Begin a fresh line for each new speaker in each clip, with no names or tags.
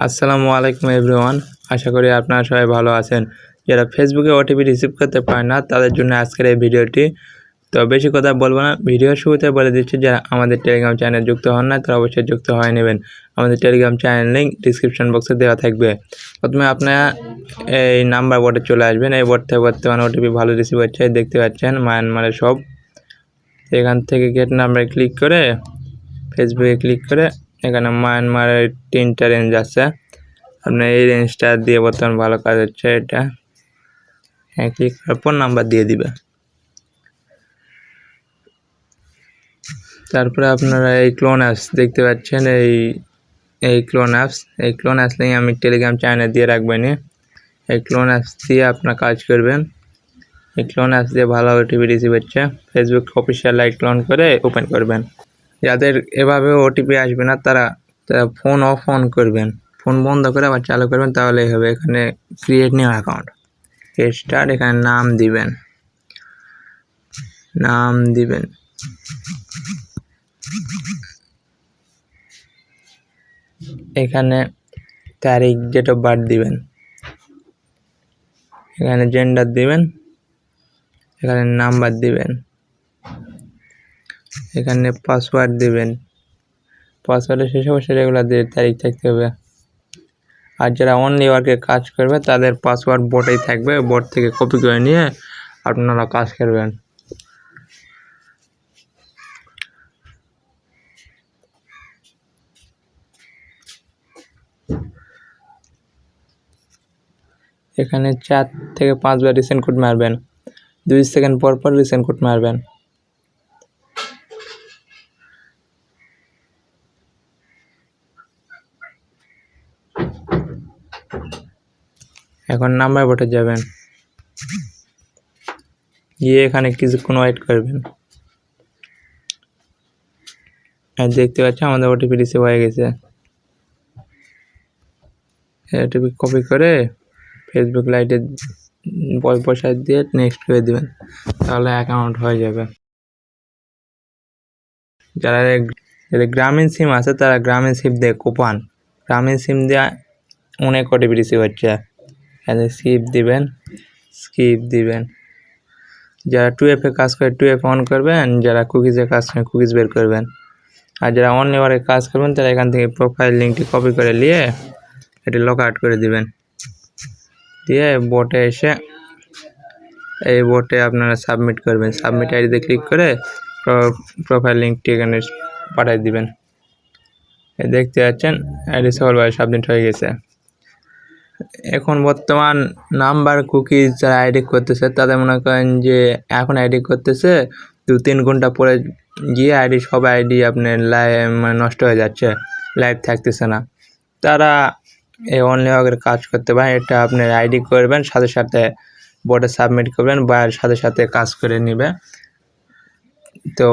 আসসালামু আলাইকুম এভরিওয়ান। আশা করি আপনারা সবাই ভালো আছেন। যারা ফেসবুকে ওটিপি রিসিভ করতে পারেন না তাদের জন্য আজকের এই ভিডিওটি। তো বেশি কথা বলবো না, ভিডিওর শুরুতে বলে দিচ্ছি যারা আমাদের টেলিগ্রাম চ্যানেল যুক্ত হন না তারা অবশ্যই যুক্ত হয়ে নেবেন। আমাদের টেলিগ্রাম চ্যানেল লিঙ্ক ডিসক্রিপশন বক্সে দেওয়া থাকবে। প্রথমে আপনারা এই নাম্বার বোর্ডে চলে আসবেন। এই বোর্ড থেকে বর্তমানে ওটিপি ভালো রিসিভ হচ্ছে দেখতে পাচ্ছেন মায়ানমারের সব। এখান থেকে গেট নাম্বারে ক্লিক করে ফেসবুকে ক্লিক করে এখানে মায়ানমারের 3টা রেঞ্জ আছে। আপনার এই রেঞ্জটা দিয়ে বর্তমান ভালো কাজ হচ্ছে। এটা ক্লিক করার পর নাম্বার দিয়ে দিবে। তারপরে আপনারা এই ক্লোন অ্যাপস দেখতে পাচ্ছেন, এই ক্লোন অ্যাপস নিয়ে আমি টেলিগ্রাম চ্যানেলে দিয়ে রাখবেন। এই ক্লোন অ্যাপস দিয়ে আপনার কাজ করবেন। এই ক্লোন অ্যাপস দিয়ে ভালো ওটিপি রিসিভ হচ্ছে। ফেসবুক অফিসিয়াল লাইট ক্লোন করে ওপেন করবেন। যাদের এভাবে ওটিপি আসবে না তারা ফোন অফ অন করবেন, ফোন বন্ধ করে আবার চালু করবেন, তাহলেই হবে। এখানে ক্রিয়েট নিউ অ্যাকাউন্ট স্টার্ট, এখানে নাম দিবেন। এখানে তারিখ, ডেট অফ বার্থ দিবেন। এখানে জেন্ডার দিবেন। এখানে নাম্বার দিবেন। এখানে পাসওয়ার্ড দিবেন। পাসওয়ার্ডের শেষে অবশ্যই রেগুলার তারিখ থাকতে হবে। আর যারা অনলি ওয়ার্কে কাজ করবে তাদের পাসওয়ার্ড বোর্ডেই থাকবে। বোর্ড থেকে কপি করে নিয়ে আপনারা কাজ করবেন। এখানে 4 থেকে 5 বার রিসেন্ট কোড মারবেন। 2 সেকেন্ড পর পর রিসেন্ট কোড মারবেন। এখন নাম্বার বোর্ডে যাবেন, গিয়ে এখানে কিছুক্ষণ ওয়েট করবেন। আর দেখতে পাচ্ছেন আমাদের ওটিপি রিসিভ হয়ে গেছে। ওটিপি কপি করে ফেসবুক লাইটে পয়সা দিয়ে নেক্সট করে দেবেন, তাহলে অ্যাকাউন্ট হয়ে যাবে। যারা গ্রামীণ সিম আছে তারা গ্রামীণ সিম দিয়ে কোপান। গ্রামীণ সিম দিয়ে অনেক ওটিপি রিসিভ হচ্ছে। স্কিপ দিবেন। যারা 2FA কাজ করে 2FA অন করবেন, যারা কুকিজে কাজ করে কুকিজ বের করবেন। আর যারা অনলি ওয়ার্কে কাজ করবেন তারা এখান থেকে প্রোফাইল লিঙ্কটি কপি করে নিয়ে এটি লক আউট করে দিবেন। দিয়ে বোটে এসে এই বোটে আপনারা সাবমিট করবেন। সাবমিট আইডিতে ক্লিক করে প্রোফাইল লিঙ্কটি এখানে পাঠিয়ে দিবেন। দেখতে পাচ্ছেন আইডি সফলভাবে সাবমিট হয়ে গেছে। এখন বর্তমান নাম্বার কুকিজ যারা আইডি করতেছে তাদের মনে করেন যে এখন আইডি করতেছে, 2-3 ঘন্টা পরে গিয়ে সব আইডি আপনার নষ্ট হয়ে যাচ্ছে, লাইভ থাকতেছে না। তারা এই অনলি ওয়ার্কের কাজ করতে পারেন। এটা আপনার আইডি করবেন, সাথে সাথে বোর্ডে সাবমিট করবেন বা সাথে সাথে কাজ করে নেবে। তো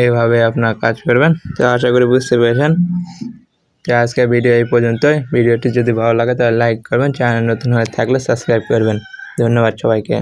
এইভাবে আপনার কাজ করবেন। তো আশা করি বুঝতে পেরেছেন। আজকের ভিডিও এই পর্যন্তই। ভিডিওটি যদি ভালো লাগে তাহলে লাইক করবেন, চ্যানেল নতুন হয়ে থাকলে সাবস্ক্রাইব করবেন। ধন্যবাদ সবাইকে।